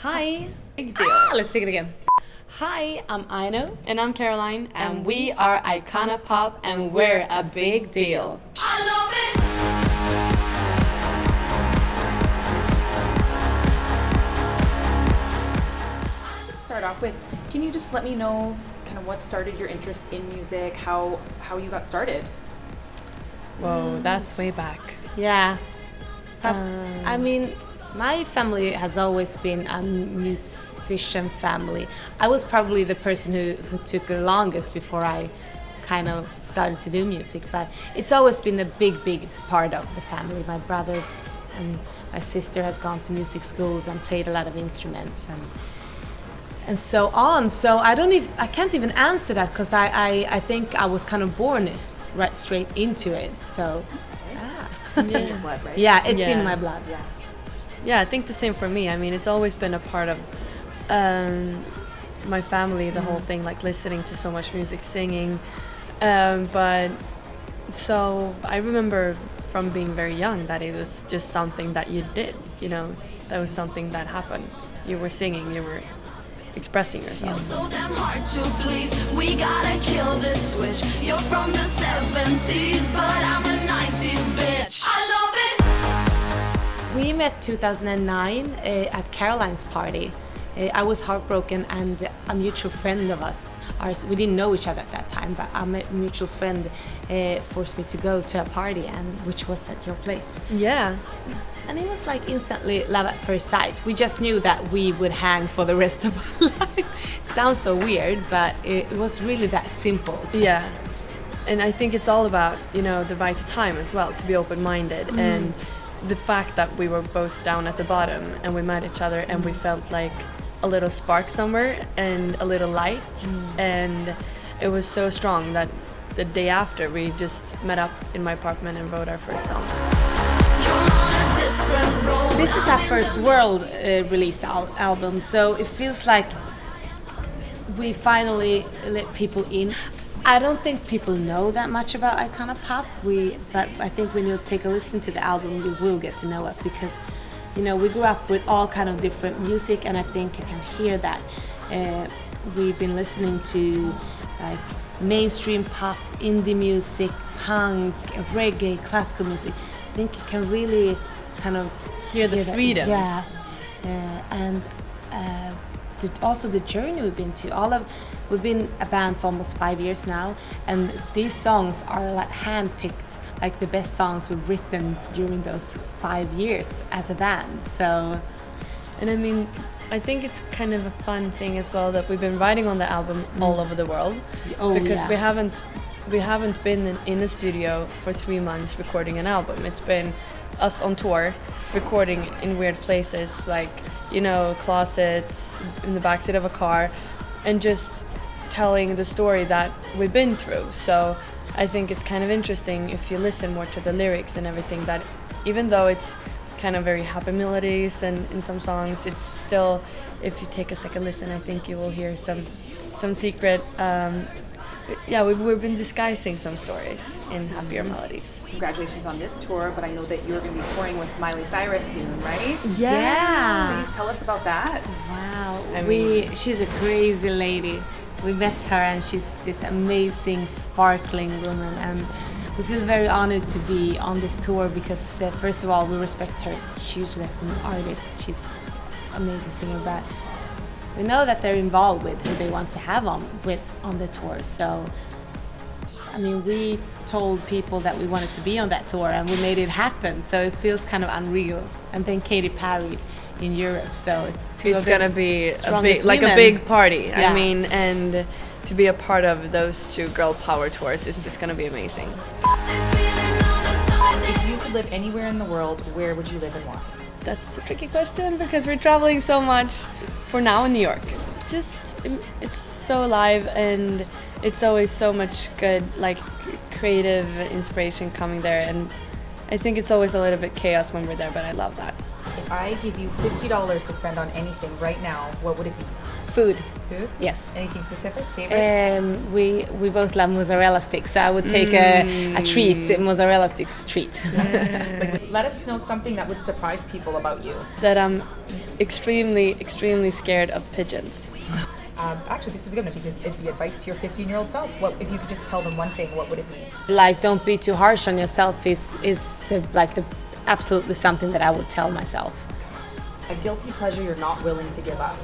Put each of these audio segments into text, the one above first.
Hi. Big deal. Let's take it again. Hi, I'm Ino. And I'm Caroline. And we are Icona Pop, and we're a big deal. I love it. Start off with, can you just let me know kind of what started your interest in music, how you got started? Whoa, that's way back. Yeah. I mean, my family has always been a musician family. I was probably the person who took the longest before I kind of started to do music, but it's always been a big part of the family. My brother and my sister has gone to music schools and played a lot of instruments and so on. So I can't even answer that because I think I was kind of born right straight into it. So It's in your blood, right? yeah, it's Yeah. in my blood. Yeah. Yeah, I think the same for me. I mean, it's always been a part of my family, the whole thing, like listening to so much music, singing. But so I remember from being very young that it was just something that you did, that was something that happened. You were singing, you were expressing yourself. So damn hard to please. We gotta kill this switch. You're from the 70s, but I'm a 90s bitch. I love it. We met 2009 at Caroline's party. I was heartbroken, and a mutual friend of ours, we didn't know each other at that time, but a mutual friend forced me to go to a party, which was at your place. Yeah. And it was like instantly love at first sight. We just knew that we would hang for the rest of our life. Sounds so weird, but it was really that simple. Yeah. And I think it's all about, the right time as well, to be open-minded. And the fact that we were both down at the bottom and we met each other and we felt like a little spark somewhere and a little light. And it was so strong that the day after we just met up in my apartment and wrote our first song. This is our first world released album, so it feels like we finally let people in. I don't think people know that much about Icona Pop, but I think when you take a listen to the album, you will get to know us because, we grew up with all kind of different music, and I think you can hear that. We've been listening to like mainstream pop, indie music, punk, reggae, classical music. I think you can really kind of Hear the freedom. Yeah, and also the journey we've been to. We've been a band for almost 5 years now, and these songs are like handpicked, like the best songs we've written during those 5 years as a band. So, And I mean, I think it's kind of a fun thing as well that we've been writing on the album all over the world. Because we haven't been in a studio for 3 months recording an album. It's been us on tour, recording in weird places like, closets, in the backseat of a car, and just telling the story that we've been through. So I think it's kind of interesting if you listen more to the lyrics and everything, that even though it's kind of very happy melodies and in some songs, it's still, if you take a second listen, I think you will hear some secret we've been disguising some stories in happier melodies. Congratulations on this tour, but I know that you're going to be touring with Miley Cyrus soon, right? yeah. Please tell us about that. Wow, she's a crazy lady. We met her, and she's this amazing, sparkling woman, and we feel very honored to be on this tour because, first of all, we respect her hugely as an artist. She's an amazing singer, but we know that they're involved with who they want to have on the tour. So, I mean, we told people that we wanted to be on that tour, and we made it happen. So it feels kind of unreal. And then Katy Perry in Europe, so It's gonna be a women. big party. Yeah. I mean, and to be a part of those two girl power tours is just gonna be amazing. If you could live anywhere in the world, where would you live and why? That's a tricky question because we're traveling so much. For now in New York, it's so alive and it's always so much good, like creative inspiration coming there, and I think it's always a little bit chaos when we're there, but I love that. If I give you $50 to spend on anything right now, what would it be? Food. Food? Yes. Anything specific? Favorites? We both love mozzarella sticks, so I would take a treat, a mozzarella sticks treat. Like, let us know something that would surprise people about you. That I'm extremely scared of pigeons. Actually, this is good because it'd be advice to your 15-year-old self. What if you could just tell them one thing? What would it be? Like, don't be too harsh on yourself is the absolutely something that I would tell myself. A guilty pleasure you're not willing to give up.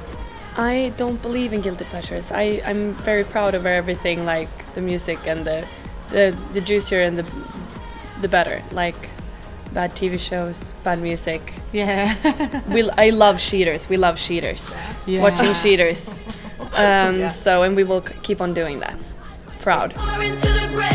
I don't believe in guilty pleasures. I'm very proud of everything, like the music and the juicier and the better. Like bad TV shows, bad music. Yeah. I love cheaters. We love cheaters. Yeah. Watching cheaters. So and we will keep on doing that. Proud. Far into the grave.